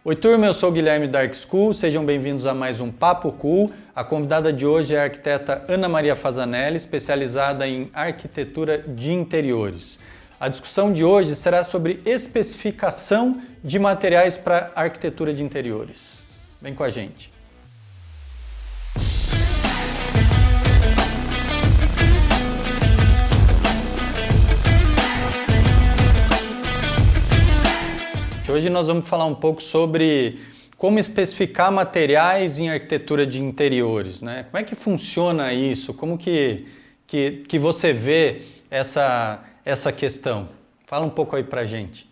Oi turma, eu sou o Guilherme da Arq School, sejam bem-vindos a mais um Papo Cool. A convidada de hoje é a arquiteta Ana Maria Fazanelli, especializada em arquitetura de interiores. A discussão de hoje será sobre especificação de materiais para arquitetura de interiores. Vem com a gente. Hoje nós vamos falar um pouco sobre como especificar materiais em arquitetura de interiores, né? Como é que funciona isso? Como que você vê essa questão? Fala um pouco aí pra gente.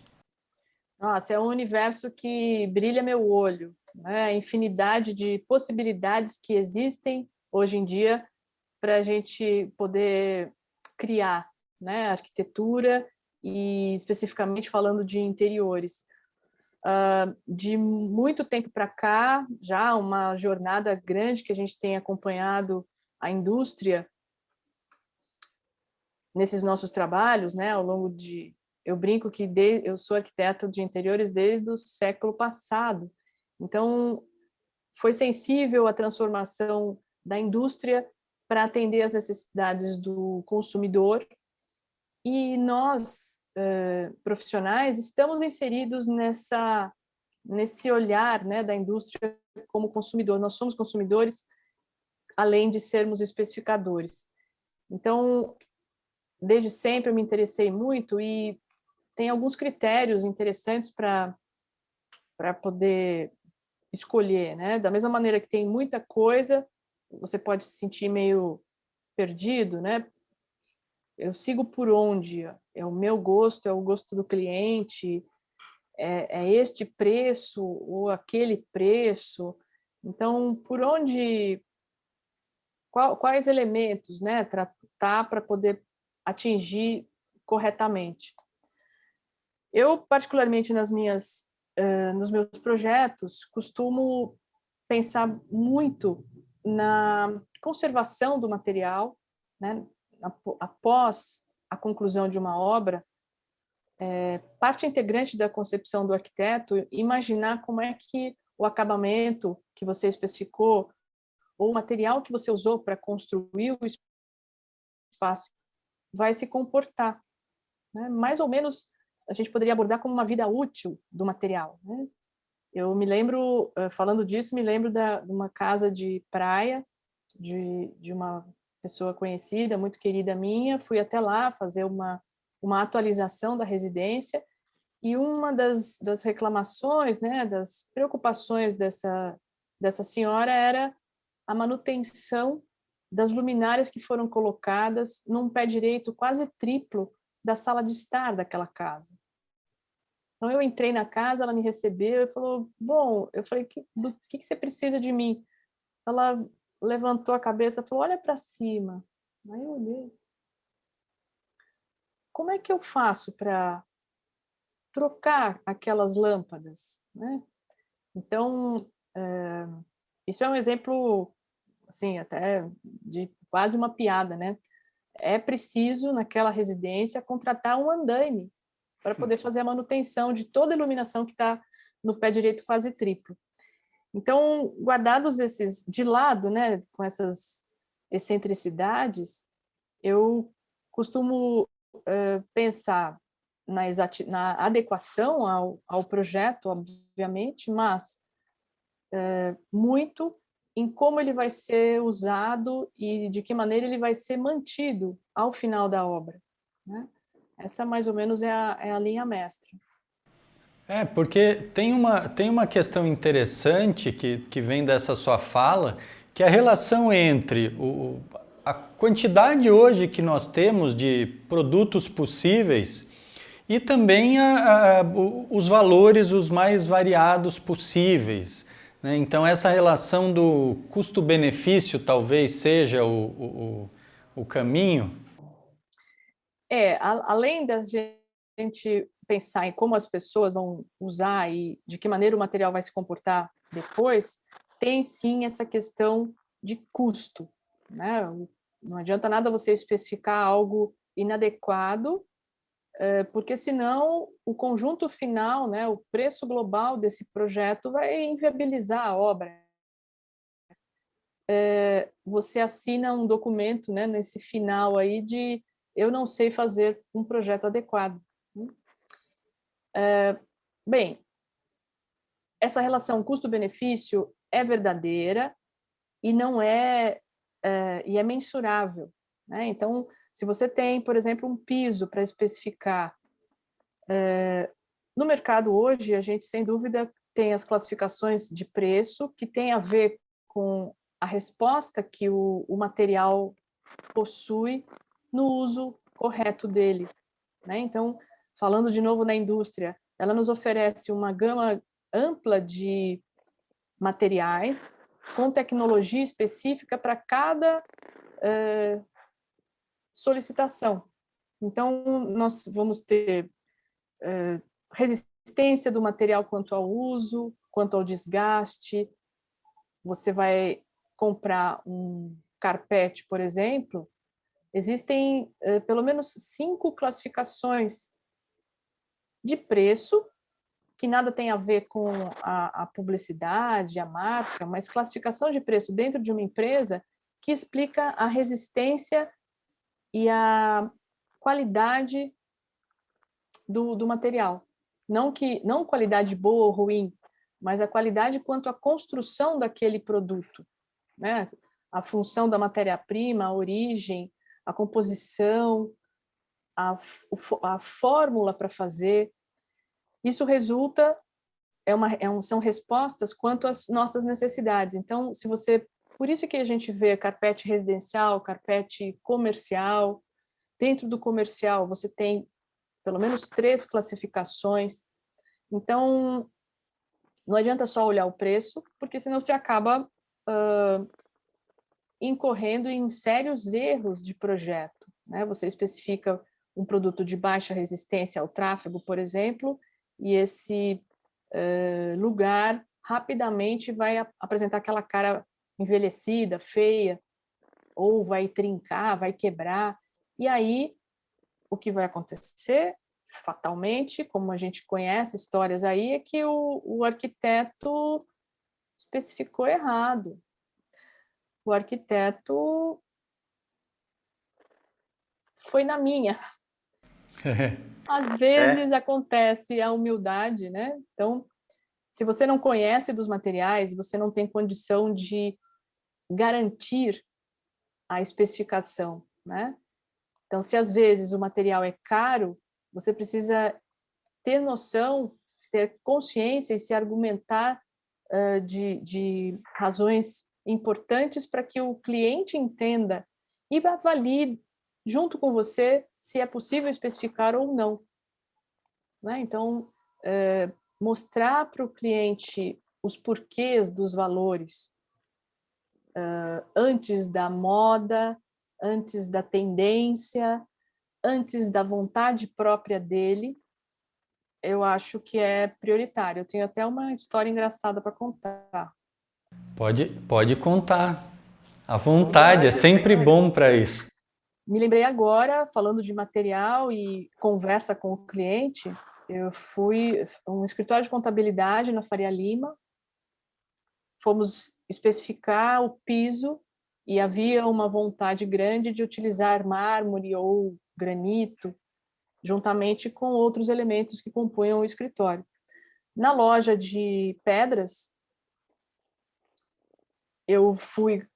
Nossa, é um universo que brilha meu olho, né? A infinidade de possibilidades que existem hoje em dia para a gente poder criar, né? Arquitetura e especificamente falando de interiores. De muito tempo para cá, já uma jornada grande que a gente tem acompanhado a indústria nesses nossos trabalhos, né? Ao longo de... Eu brinco que eu sou arquiteta de interiores desde o século passado. Então, foi sensível à transformação da indústria para atender às necessidades do consumidor. E nós, profissionais, estamos inseridos nesse olhar, né, da indústria como consumidor. Nós somos consumidores, além de sermos especificadores. Então, desde sempre eu me interessei muito e tem alguns critérios interessantes para poder escolher, né? Da mesma maneira que tem muita coisa, você pode se sentir meio perdido, né? Eu sigo por onde? É o meu gosto, é o gosto do cliente, é este preço ou aquele preço. Então, por onde, quais elementos, né, tratar para poder atingir corretamente? Eu, particularmente nos meus projetos, costumo pensar muito na conservação do material, né? Após a conclusão de uma obra, parte integrante da concepção do arquiteto, imaginar como é que o acabamento que você especificou, ou o material que você usou para construir o espaço, vai se comportar, né? Mais ou menos, a gente poderia abordar como uma vida útil do material, né? Eu me lembro, falando disso, me lembro de uma casa de praia, de uma pessoa conhecida, muito querida minha, fui até lá fazer uma atualização da residência, e uma das reclamações, né, das preocupações dessa senhora era a manutenção das luminárias que foram colocadas num pé direito quase triplo da sala de estar daquela casa. Então, eu entrei na casa, ela me recebeu e falou, bom, eu falei, do que você precisa de mim? Ela levantou a cabeça e falou, olha para cima. Aí eu olhei. Como é que eu faço para trocar aquelas lâmpadas, né? Então, isso é um exemplo, assim, até de quase uma piada, né? É preciso, naquela residência, contratar um andaime para poder fazer a manutenção de toda a iluminação que está no pé direito quase triplo. Então, guardados esses de lado, né, com essas excentricidades, eu costumo pensar na adequação ao projeto, obviamente, mas muito em como ele vai ser usado e de que maneira ele vai ser mantido ao final da obra, né? Essa, mais ou menos, é a linha mestra. Porque tem uma questão interessante que vem dessa sua fala, que é a relação entre a quantidade hoje que nós temos de produtos possíveis e também os valores os mais variados possíveis, né? Então, essa relação do custo-benefício talvez seja o caminho. Além da gente pensar em como as pessoas vão usar e de que maneira o material vai se comportar depois, tem sim essa questão de custo, né? Não adianta nada você especificar algo inadequado porque senão o conjunto final, né, o preço global desse projeto vai inviabilizar a obra. Você assina um documento, né, nesse final aí de eu não sei fazer um projeto adequado. Bem, essa relação custo-benefício é verdadeira e não e é mensurável, né? Então, se você tem, por exemplo, um piso para especificar, no mercado hoje, a gente, sem dúvida, tem as classificações de preço, que tem a ver com a resposta que o material possui no uso correto dele, né? Então, falando de novo na indústria, ela nos oferece uma gama ampla de materiais com tecnologia específica para cada solicitação. Então, nós vamos ter resistência do material quanto ao uso, quanto ao desgaste. Você vai comprar um carpete, por exemplo, existem pelo menos 5 classificações de preço, que nada tem a ver com a publicidade, a marca, mas classificação de preço dentro de uma empresa que explica a resistência e a qualidade do material. Não qualidade boa ou ruim, mas a qualidade quanto à construção daquele produto, né? A função da matéria-prima, a origem, a composição, a fórmula para fazer. Isso resulta, são respostas quanto às nossas necessidades. Então, se você, por isso que a gente vê carpete residencial, carpete comercial. Dentro do comercial, você tem pelo menos 3 classificações. Então, não adianta só olhar o preço, porque senão você acaba incorrendo em sérios erros de projeto, né? Você especifica um produto de baixa resistência ao tráfego, por exemplo, e esse lugar rapidamente vai apresentar aquela cara envelhecida, feia, ou vai trincar, vai quebrar. E aí, o que vai acontecer, fatalmente, como a gente conhece histórias aí, é que o arquiteto especificou errado. O arquiteto foi na minha. Às vezes acontece a humildade, né? Então, se você não conhece dos materiais, você não tem condição de garantir a especificação, né? Então, se às vezes o material é caro, você precisa ter noção, ter consciência e se argumentar de razões importantes para que o cliente entenda e avalie junto com você se é possível especificar ou não, né? Então, mostrar para o cliente os porquês dos valores antes da moda, antes da tendência, antes da vontade própria dele, eu acho que é prioritário. Eu tenho até uma história engraçada para contar. Pode contar. À vontade, é sempre bom para isso. Me lembrei agora, falando de material e conversa com o cliente, eu fui um escritório de contabilidade na Faria Lima, fomos especificar o piso e havia uma vontade grande de utilizar mármore ou granito, juntamente com outros elementos que compunham o escritório. Na loja de pedras, eu fui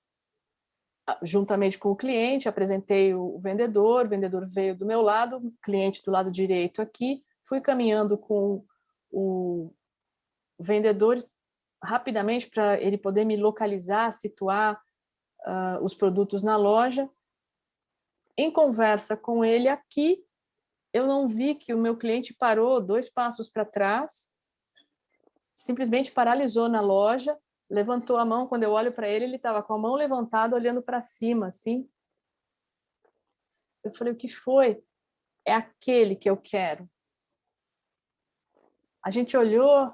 juntamente com o cliente, apresentei o vendedor veio do meu lado, o cliente do lado direito aqui, fui caminhando com o vendedor rapidamente para ele poder me localizar, situar os produtos na loja. Em conversa com ele aqui, eu não vi que o meu cliente parou 2 passos para trás, simplesmente paralisou na loja, levantou a mão. Quando eu olho para ele, ele estava com a mão levantada, olhando para cima, assim. Eu falei, o que foi? É aquele que eu quero. A gente olhou,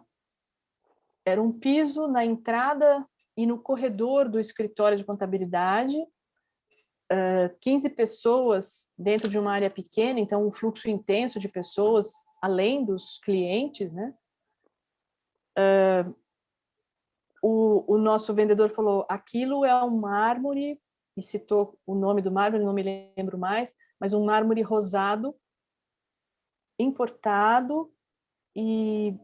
era um piso na entrada e no corredor do escritório de contabilidade, 15 pessoas dentro de uma área pequena, então um fluxo intenso de pessoas, além dos clientes, né? O nosso vendedor falou, aquilo é um mármore, e citou o nome do mármore, não me lembro mais, mas um mármore rosado, importado, e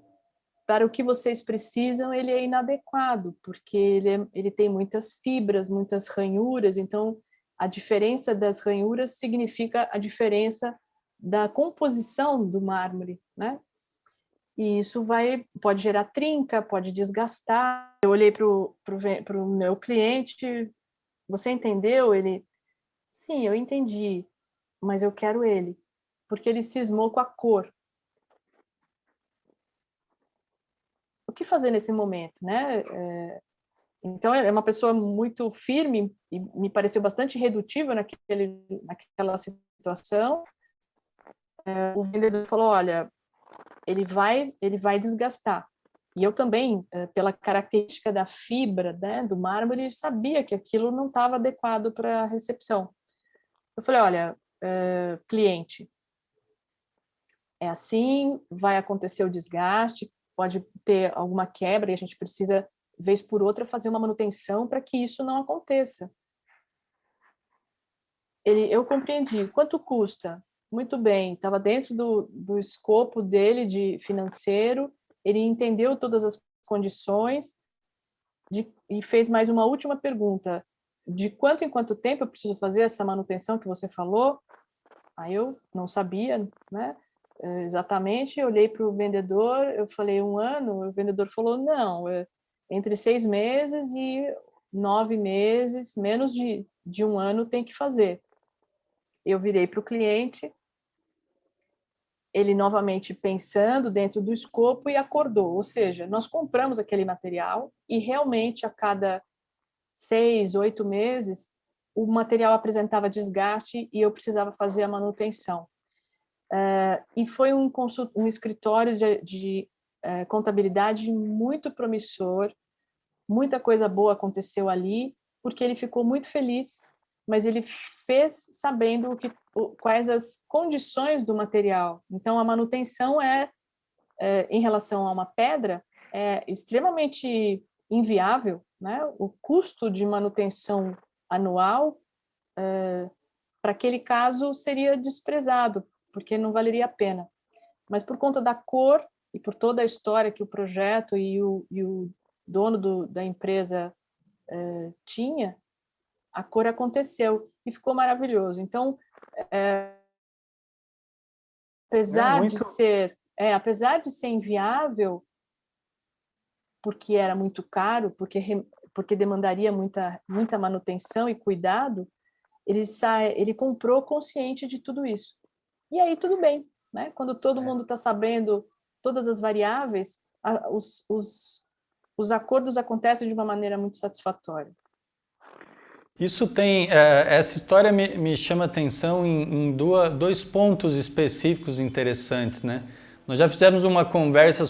para o que vocês precisam, ele é inadequado, porque ele tem muitas fibras, muitas ranhuras, então a diferença das ranhuras significa a diferença da composição do mármore, né? E isso pode gerar trinca, pode desgastar. Eu olhei para o meu cliente, você entendeu? Ele, sim, eu entendi, mas eu quero ele, porque ele cismou com a cor. O que fazer nesse momento, né? Então, é uma pessoa muito firme e me pareceu bastante redutível naquela situação. O vendedor falou, olha, ele vai desgastar. E eu também, pela característica da fibra, né, do mármore, sabia que aquilo não estava adequado para a recepção. Eu falei, olha, cliente, é assim, vai acontecer o desgaste, pode ter alguma quebra e a gente precisa, vez por outra, fazer uma manutenção para que isso não aconteça. Eu compreendi. Quanto custa? Muito bem, estava dentro do escopo dele de financeiro, ele entendeu todas as condições e fez mais uma última pergunta. De quanto em quanto tempo eu preciso fazer essa manutenção que você falou? Aí eu não sabia, né? Exatamente, eu olhei para o vendedor, eu falei 1 ano, o vendedor falou, não, entre 6 meses e 9 meses, menos de 1 ano tem que fazer. Eu virei para o cliente, ele novamente pensando dentro do escopo e acordou, ou seja, nós compramos aquele material e realmente a cada 6, 8 meses o material apresentava desgaste e eu precisava fazer a manutenção. E foi um escritório de contabilidade muito promissor, muita coisa boa aconteceu ali, porque ele ficou muito feliz, mas ele fez sabendo quais as condições do material. Então, a manutenção em relação a uma pedra, é extremamente inviável, né? O custo de manutenção anual, para aquele caso, seria desprezado, porque não valeria a pena. Mas por conta da cor e por toda a história que o projeto e o dono da empresa tinha, a cor aconteceu e ficou maravilhoso. Então, apesar de Muito. apesar de ser inviável, porque era muito caro, porque demandaria muita manutenção e cuidado, ele comprou consciente de tudo isso. E aí tudo bem, né? Quando todo mundo está sabendo todas as variáveis, os acordos acontecem de uma maneira muito satisfatória. Isso tem, essa história me chama atenção em dois pontos específicos interessantes, né? Nós já fizemos uma conversa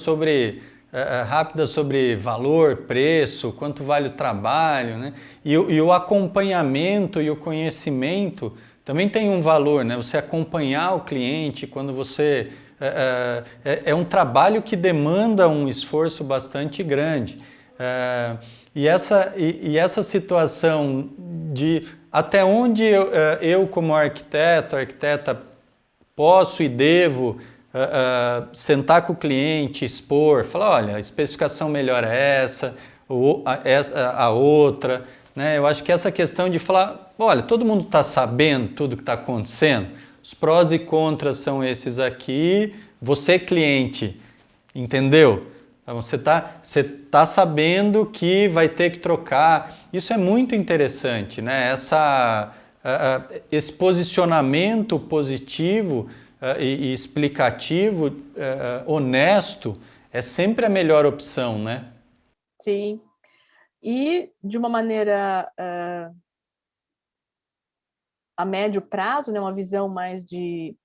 rápida sobre valor, preço, quanto vale o trabalho, né? E o acompanhamento e o conhecimento também tem um valor, né? Você acompanhar o cliente quando você... É um trabalho que demanda um esforço bastante grande. E essa situação de até onde eu como arquiteta, posso e devo sentar com o cliente, expor, falar, olha, a especificação melhor é essa, ou a outra, né? Eu acho que essa questão de falar, olha, todo mundo está sabendo tudo que está acontecendo, os prós e contras são esses aqui, você cliente, entendeu? Então, você tá sabendo que vai ter que trocar. Isso é muito interessante, né? Esse posicionamento positivo e explicativo, honesto, é sempre a melhor opção, né? Sim. E, de uma maneira a médio prazo, né, uma visão mais de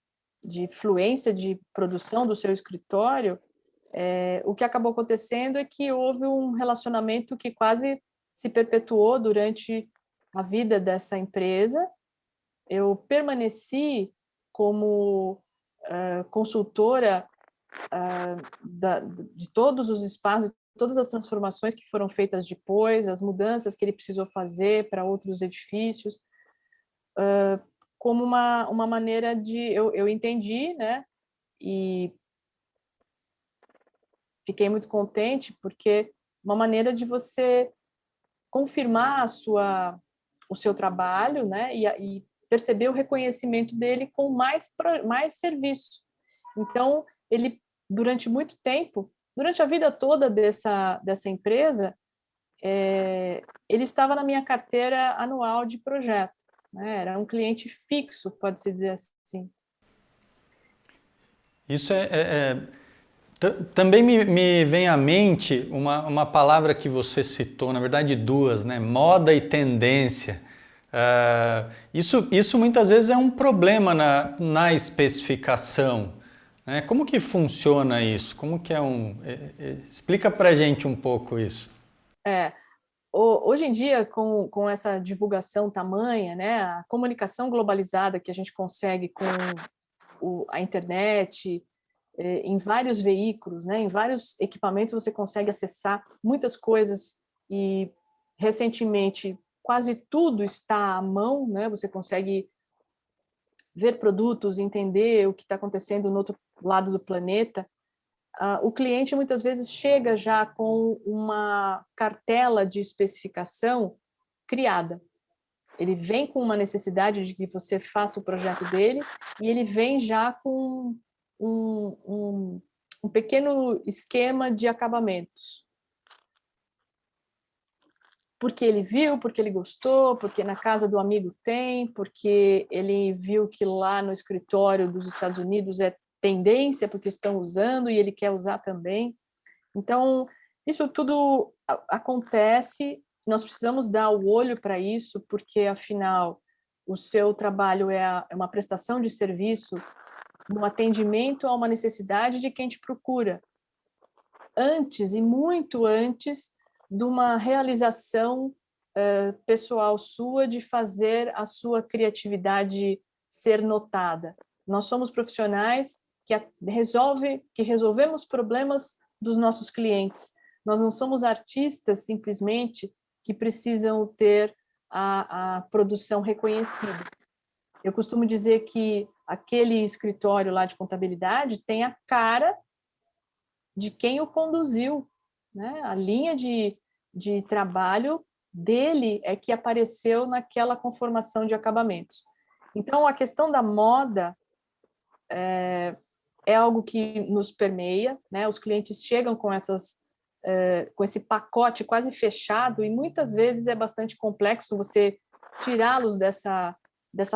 fluência de produção do seu escritório, o que acabou acontecendo é que houve um relacionamento que quase se perpetuou durante a vida dessa empresa, eu permaneci como consultora de todos os espaços, todas as transformações que foram feitas depois, as mudanças que ele precisou fazer para outros edifícios, como uma maneira de... Eu entendi, né? E fiquei muito contente, porque uma maneira de você confirmar o seu trabalho, né? E perceber o reconhecimento dele com mais serviço. Então, ele, durante muito tempo, durante a vida toda dessa empresa, ele estava na minha carteira anual de projeto, né? Era um cliente fixo, pode-se dizer assim. Isso também me vem à mente uma palavra que você citou, na verdade duas, né? Moda e tendência. Isso muitas vezes é um problema na especificação, né? Como que funciona isso? Como que explica pra gente um pouco isso. Hoje em dia, com essa divulgação tamanha, né? A comunicação globalizada que a gente consegue com a internet, em vários veículos, né? Em vários equipamentos você consegue acessar muitas coisas e recentemente quase tudo está à mão, né? Você consegue ver produtos, entender o que está acontecendo no outro lado do planeta. O cliente muitas vezes chega já com uma cartela de especificação criada. Ele vem com uma necessidade de que você faça o projeto dele e ele vem já com um pequeno esquema de acabamentos. Porque ele viu, porque ele gostou, porque na casa do amigo tem, porque ele viu que lá no escritório dos Estados Unidos é tendência, porque estão usando e ele quer usar também. Então, isso tudo acontece, nós precisamos dar o olho para isso, porque, afinal, o seu trabalho é uma prestação de serviço no atendimento a uma necessidade de quem te procura, antes e muito antes de uma realização pessoal sua de fazer a sua criatividade ser notada. Nós somos profissionais que resolvemos problemas dos nossos clientes. Nós não somos artistas simplesmente que precisam ter a produção reconhecida. Eu costumo dizer que aquele escritório lá de contabilidade tem a cara de quem o conduziu, né? A linha de trabalho dele é que apareceu naquela conformação de acabamentos. Então, a questão da moda é algo que nos permeia, né? Os clientes chegam com esse pacote quase fechado e muitas vezes é bastante complexo você tirá-los dessa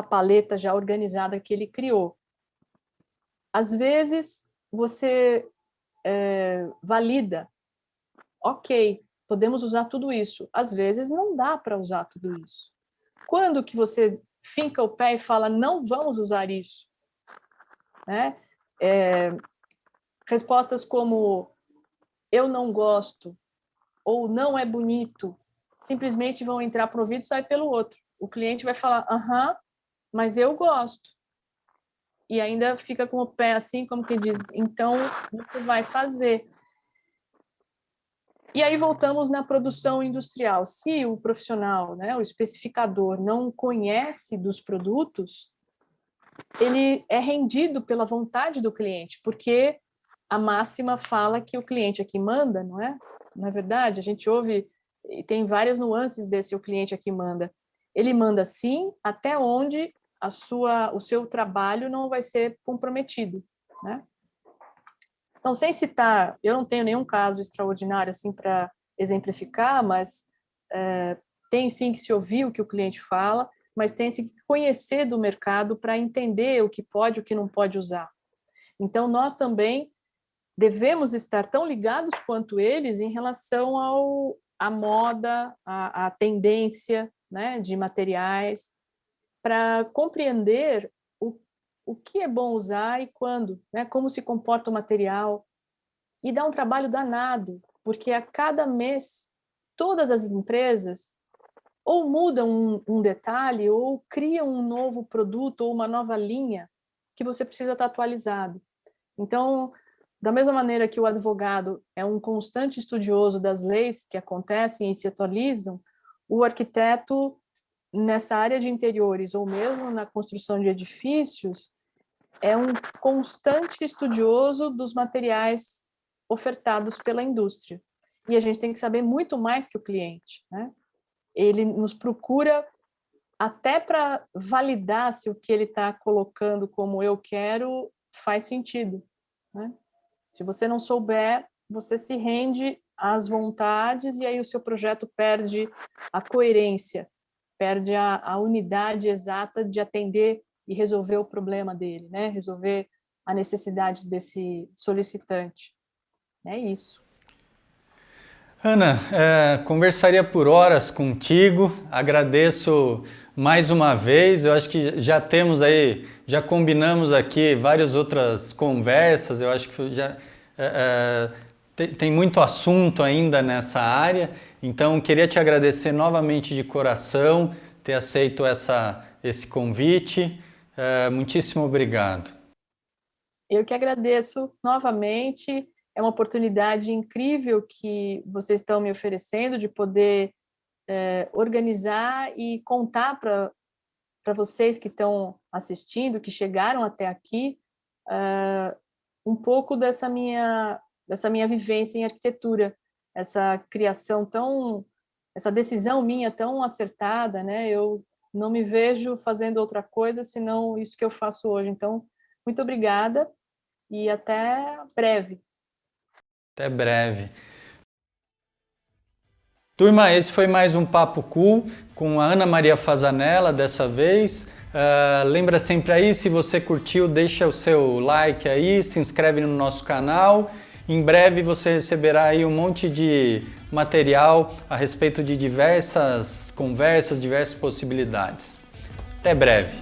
paleta já organizada que ele criou. Às vezes, você valida, ok, podemos usar tudo isso. Às vezes, não dá para usar tudo isso. Quando que você finca o pé e fala, não vamos usar isso? Né? Respostas como, eu não gosto, ou não é bonito, simplesmente vão entrar por um ouvido e sair pelo outro. O cliente vai falar, aham, mas eu gosto. E ainda fica com o pé assim, como que diz, então você vai fazer. E aí voltamos na produção industrial. Se o profissional, né, o especificador, não conhece dos produtos, ele é rendido pela vontade do cliente, porque a máxima fala que o cliente aqui manda, não é? Na verdade, a gente ouve, e tem várias nuances desse o cliente aqui manda. Ele manda sim, até onde o seu trabalho não vai ser comprometido, né? Então, sem citar, eu não tenho nenhum caso extraordinário assim para exemplificar, mas tem sim que se ouvir o que o cliente fala, mas tem sim que conhecer do mercado para entender o que pode e o que não pode usar. Então, nós também devemos estar tão ligados quanto eles em relação à moda, à tendência, né, de materiais, para compreender o que é bom usar e quando, né, como se comporta o material. E dá um trabalho danado, porque a cada mês, todas as empresas ou muda um detalhe, ou cria um novo produto ou uma nova linha que você precisa estar atualizado. Então, da mesma maneira que o advogado é um constante estudioso das leis que acontecem e se atualizam, o arquiteto, nessa área de interiores ou mesmo na construção de edifícios, é um constante estudioso dos materiais ofertados pela indústria. E a gente tem que saber muito mais que o cliente, né? Ele nos procura até para validar se o que ele está colocando como eu quero faz sentido, né? Se você não souber, você se rende às vontades e aí o seu projeto perde a coerência, perde a unidade exata de atender e resolver o problema dele, né? Resolver a necessidade desse solicitante. É isso. Ana, conversaria por horas contigo, agradeço mais uma vez, eu acho que já temos aí, já combinamos aqui várias outras conversas, eu acho que já tem muito assunto ainda nessa área, então queria te agradecer novamente de coração, ter aceito esse convite, muitíssimo obrigado. Eu que agradeço novamente. É uma oportunidade incrível que vocês estão me oferecendo de poder organizar e contar para vocês que estão assistindo, que chegaram até aqui, um pouco dessa minha vivência em arquitetura, essa criação essa decisão minha tão acertada, né? Eu não me vejo fazendo outra coisa senão isso que eu faço hoje. Então, muito obrigada e até breve. Até breve. Turma, esse foi mais um Papo Cool com a Ana Maria Fazanella dessa vez. Lembra sempre aí, se você curtiu, deixa o seu like aí, se inscreve no nosso canal. Em breve você receberá aí um monte de material a respeito de diversas conversas, diversas possibilidades. Até breve.